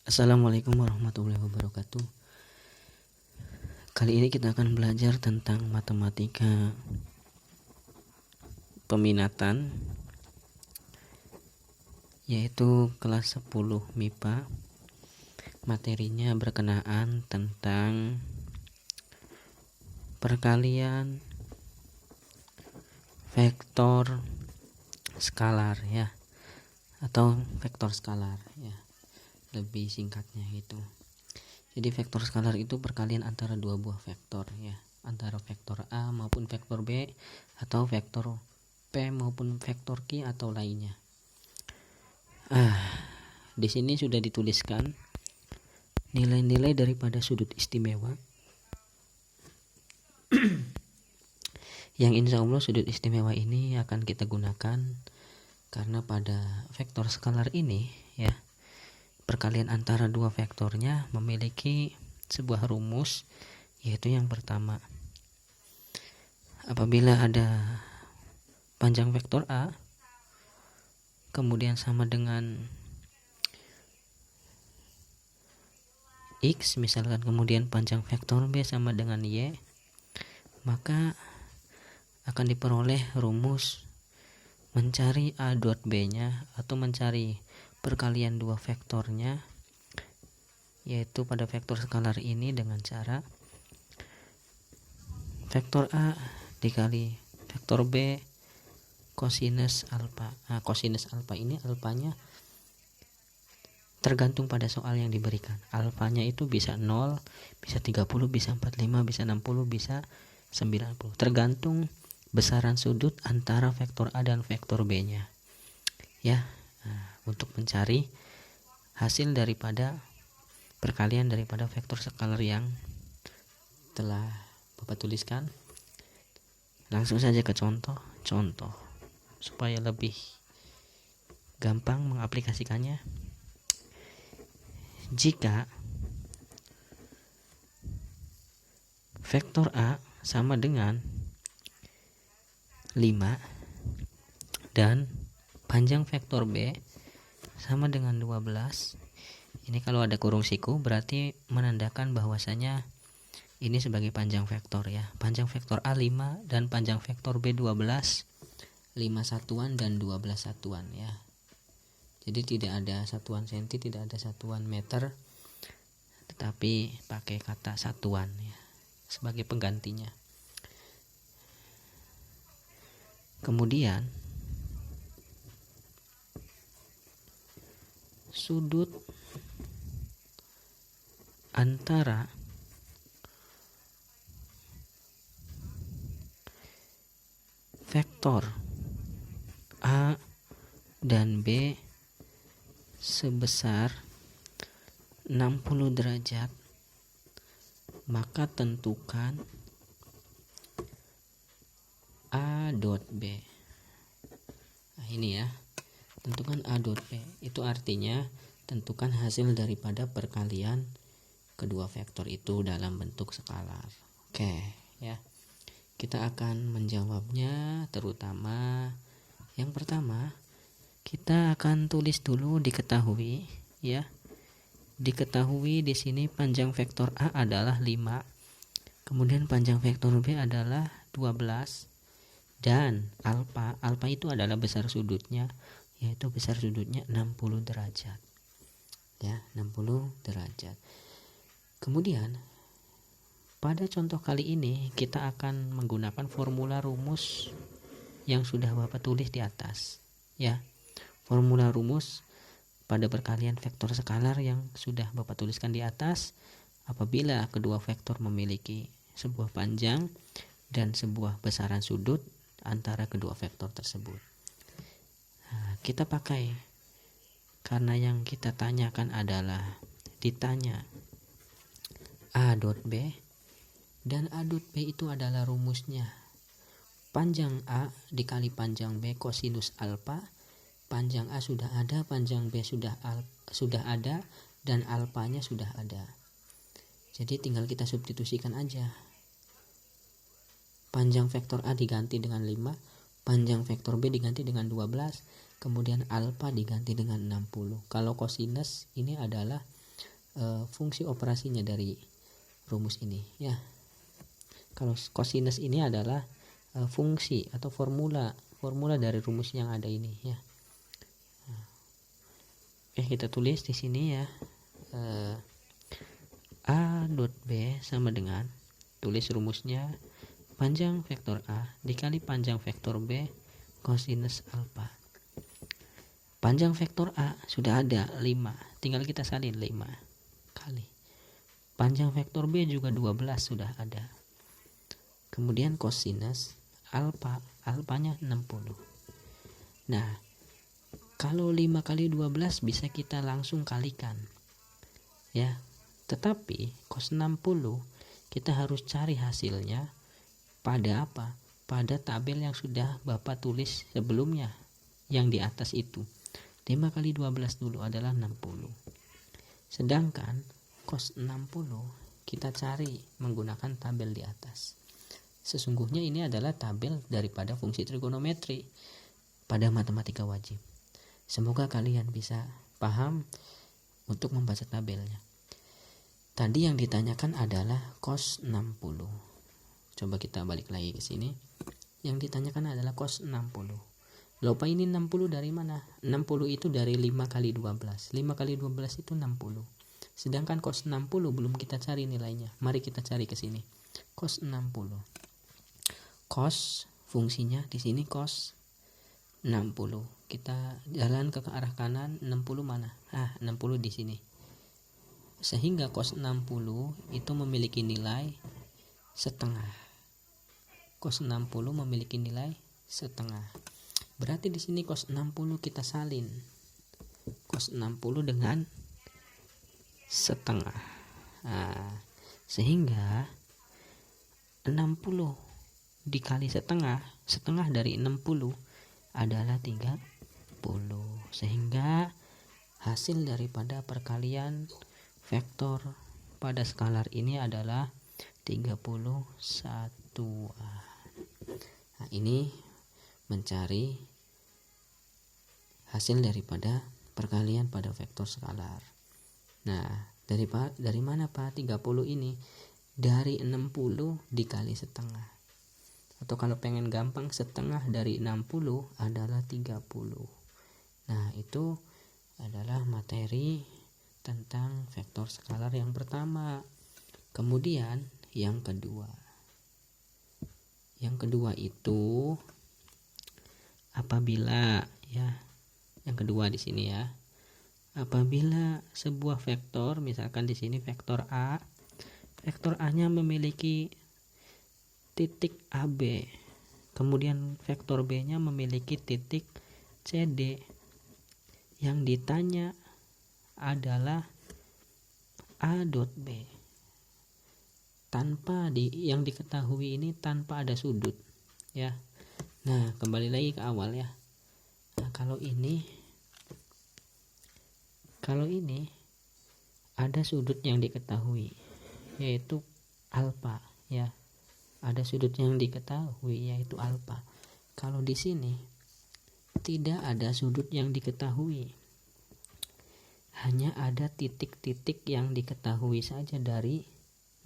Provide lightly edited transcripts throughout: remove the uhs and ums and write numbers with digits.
Assalamualaikum warahmatullahi wabarakatuh. Kali ini kita akan belajar tentang matematika peminatan, yaitu kelas 10 MIPA. Materinya berkenaan tentang perkalian vektor skalar ya, atau vektor skalar ya, lebih singkatnya itu. Jadi vektor skalar itu perkalian antara dua buah vektor ya, antara vektor A maupun vektor B, atau vektor P maupun vektor Q atau lainnya. Di sini sudah dituliskan nilai-nilai daripada sudut istimewa yang insya Allah sudut istimewa ini akan kita gunakan karena pada vektor skalar ini ya, perkalian antara dua vektornya memiliki sebuah rumus, yaitu yang pertama, apabila ada panjang vektor A kemudian sama dengan X misalkan, kemudian panjang vektor B sama dengan Y, maka akan diperoleh rumus mencari A dot B nya atau mencari perkalian dua vektornya, yaitu pada vektor skalar ini dengan cara vektor A dikali vektor B kosinus alfa. Kosinus alfa ini alfanya tergantung pada soal yang diberikan. Alfanya itu bisa 0, bisa 30, bisa 45, bisa 60, bisa 90. Tergantung besaran sudut antara vektor A dan vektor B nya ya. Untuk mencari hasil daripada perkalian daripada vektor skalar yang telah Bapak tuliskan, langsung saja ke contoh supaya lebih gampang mengaplikasikannya. Jika vektor A sama dengan 5 dan panjang vektor B sama dengan 12, ini kalau ada kurung siku berarti menandakan bahwasanya ini sebagai panjang vektor ya. Panjang vektor A 5 dan panjang vektor B 12, 5 satuan dan 12 satuan ya. Jadi tidak ada satuan senti, tidak ada satuan meter, tetapi pakai kata satuan ya sebagai penggantinya. Kemudian sudut antara vektor A dan B sebesar 60 derajat, maka tentukan A dot B. Nah ini ya, tentukan A dot B. Itu artinya tentukan hasil daripada perkalian kedua vektor itu dalam bentuk skalar. Oke ya, kita akan menjawabnya. Terutama yang pertama, kita akan tulis dulu diketahui ya. Diketahui di sini panjang vektor A adalah 5, kemudian panjang vektor B adalah 12, dan alfa itu adalah besar sudutnya, yaitu besar sudutnya 60 derajat ya, 60 derajat. Kemudian pada contoh kali ini kita akan menggunakan formula rumus yang sudah Bapak tulis di atas ya. Formula rumus pada perkalian vektor skalar yang sudah Bapak tuliskan di atas, apabila kedua vektor memiliki sebuah panjang dan sebuah besaran sudut antara kedua vektor tersebut. Kita pakai, karena yang kita tanyakan adalah ditanya A dot B, dan A dot B itu adalah rumusnya panjang A dikali panjang B kosinus alfa. Panjang A sudah ada, panjang B sudah ada, dan alfanya sudah ada. Jadi tinggal kita substitusikan aja. Panjang vektor A diganti dengan 5, panjang vektor B diganti dengan 12, kemudian alfa diganti dengan 60. Kalau kosinus ini adalah fungsi operasinya dari rumus ini ya. Kalau cosinus ini adalah fungsi atau formula dari rumus yang ada ini ya. Kita tulis di sini ya, A dot B sama dengan, tulis rumusnya, panjang vektor A dikali panjang vektor B kosinus alfa. Panjang vektor A sudah ada 5, tinggal kita salin 5 kali. Panjang vektor B juga 12 sudah ada. Kemudian kosinus alfa, alfanya 60. Nah, kalau 5 kali 12 bisa kita langsung kalikan ya. Tetapi cos 60 kita harus cari hasilnya pada apa? Pada tabel yang sudah Bapak tulis sebelumnya yang di atas itu. 5 kali 12 dulu adalah 60. Sedangkan cos 60 kita cari menggunakan tabel di atas. Sesungguhnya ini adalah tabel daripada fungsi trigonometri pada matematika wajib. Semoga kalian bisa paham untuk membaca tabelnya. Tadi yang ditanyakan adalah cos 60. Coba kita balik lagi ke sini. Yang ditanyakan adalah cos 60. Lupa ini 60 dari mana? 60 itu dari 5 kali 12. 5 kali 12 itu 60. Sedangkan cos 60 belum kita cari nilainya. Mari kita cari ke sini. Cos 60. Cos fungsinya di sini cos 60. Kita jalan ke arah kanan, 60 mana? 60 di sini. Sehingga cos 60 itu memiliki nilai setengah. Cos 60 memiliki nilai setengah. Berarti di sini cos 60 kita salin. Cos 60 dengan setengah. Sehingga 60 dikali setengah, setengah dari 60 adalah 30. Sehingga hasil daripada perkalian vektor pada skalar ini adalah 31. Nah, ini mencari hasil daripada perkalian pada vektor skalar. Nah, dari mana Pak 30 ini? Dari 60 dikali setengah. Atau kalau pengen gampang, setengah dari 60 adalah 30. Nah, itu adalah materi tentang vektor skalar yang pertama. Kemudian yang kedua. Yang kedua itu apabila ya, yang kedua di sini ya. Apabila sebuah vektor, misalkan di sini vektor A, vektor A-nya memiliki titik AB, kemudian vektor B-nya memiliki titik CD. Yang ditanya adalah A dot B. Yang diketahui ini tanpa ada sudut ya. Nah, kembali lagi ke awal ya. Nah, kalau ini ada sudut yang diketahui yaitu alfa ya. Ada sudut yang diketahui yaitu alfa. Kalau di sini tidak ada sudut yang diketahui. Hanya ada titik-titik yang diketahui saja dari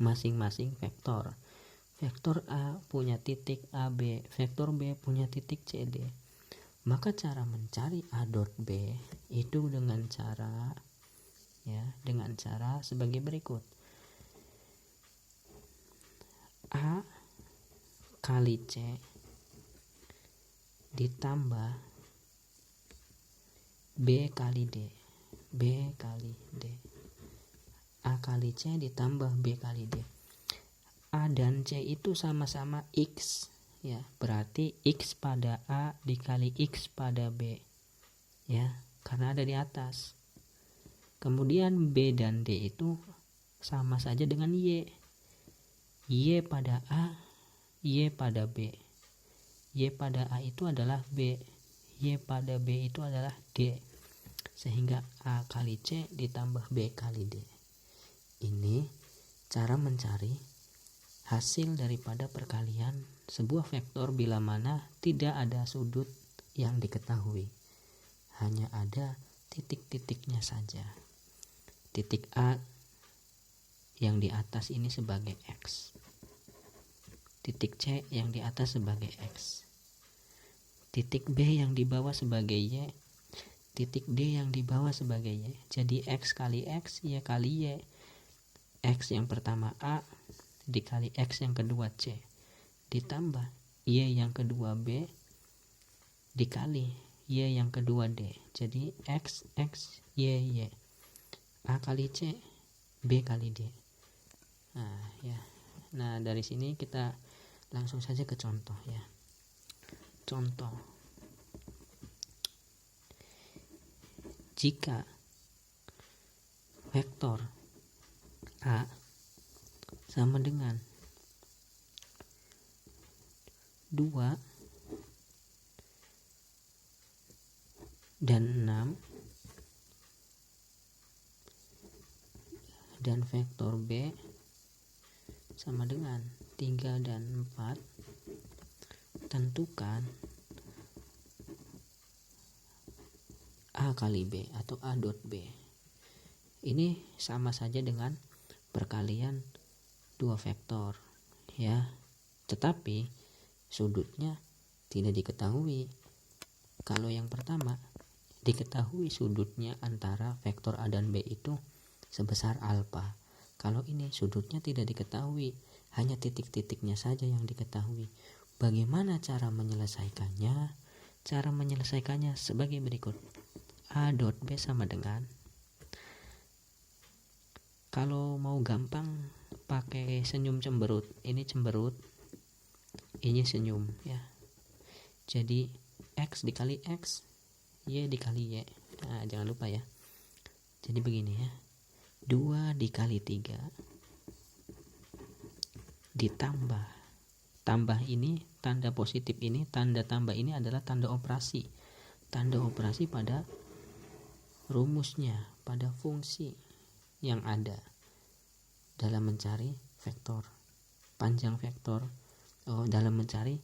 masing-masing vektor. Vektor A punya titik AB, vektor B punya titik CD. Maka cara mencari A dot B itu dengan cara sebagai berikut. A kali C ditambah B kali D. A kali C ditambah B kali D. A dan C itu sama-sama X ya, berarti X pada A dikali X pada B ya, karena ada di atas. Kemudian B dan D itu sama saja dengan Y. Y pada A, Y pada B. Y pada A itu adalah B, Y pada B itu adalah D. Sehingga A kali C ditambah B kali D. Ini cara mencari hasil daripada perkalian sebuah vektor bila mana tidak ada sudut yang diketahui. Hanya ada titik-titiknya saja. Titik A yang di atas ini sebagai X, titik C yang di atas sebagai X, titik B yang di bawah sebagai Y, titik D yang di bawah sebagai Y. Jadi X kali X, Y kali Y. X yang pertama A dikali X yang kedua C, ditambah Y yang kedua B dikali Y yang kedua D. Jadi X, X, Y, Y. A kali C, B kali D. Nah ya, nah dari sini kita langsung saja ke contoh ya. Contoh, jika vektor A sama dengan 2 dan 6 dan vektor B sama dengan 3 dan 4, tentukan A kali B atau A dot B. Ini sama saja dengan perkalian dua vektor ya, tetapi sudutnya tidak diketahui. Kalau yang pertama diketahui sudutnya antara vektor A dan B itu sebesar alfa. Kalau ini sudutnya tidak diketahui, hanya titik-titiknya saja yang diketahui. Bagaimana cara menyelesaikannya? Cara menyelesaikannya sebagai berikut. A dot B sama dengan, kalau mau gampang pakai senyum cemberut, ini cemberut, ini senyum ya. Jadi X dikali X, Y dikali Y. Nah, jangan lupa ya. Jadi begini ya. 2 dikali 3 ditambah, tambah ini tanda positif, ini tanda tambah ini adalah tanda operasi. Tanda operasi pada rumusnya, pada fungsi yang ada dalam mencari vektor, panjang vektor, dalam mencari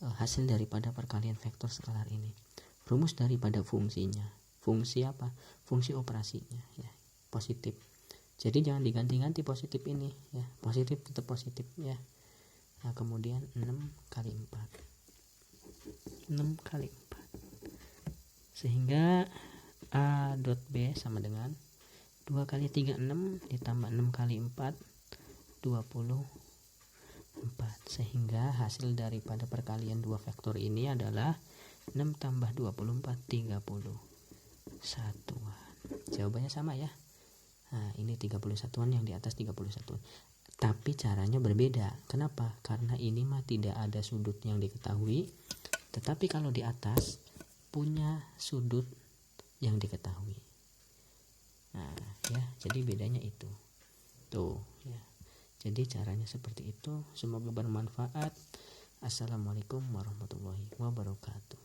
hasil daripada perkalian vektor skalar ini. Rumus daripada fungsinya, fungsi apa? Fungsi operasinya ya, positif. Jadi jangan diganti-ganti positif ini ya, positif tetap positif ya. Nah kemudian 6 kali 4, 6 kali 4, sehingga A dot B sama dengan 2 kali 3 6 ditambah 6 kali 4 24, sehingga hasil daripada perkalian dua vektor ini adalah 6 tambah 24 31. Jawabannya sama ya. Nah ini 31an, yang di atas 31. Tapi caranya berbeda. Kenapa? Karena ini mah tidak ada sudut yang diketahui, tetapi kalau di atas punya sudut yang diketahui. Nah ya, jadi bedanya itu tuh ya. Jadi caranya seperti itu. Semoga bermanfaat. Assalamualaikum warahmatullahi wabarakatuh.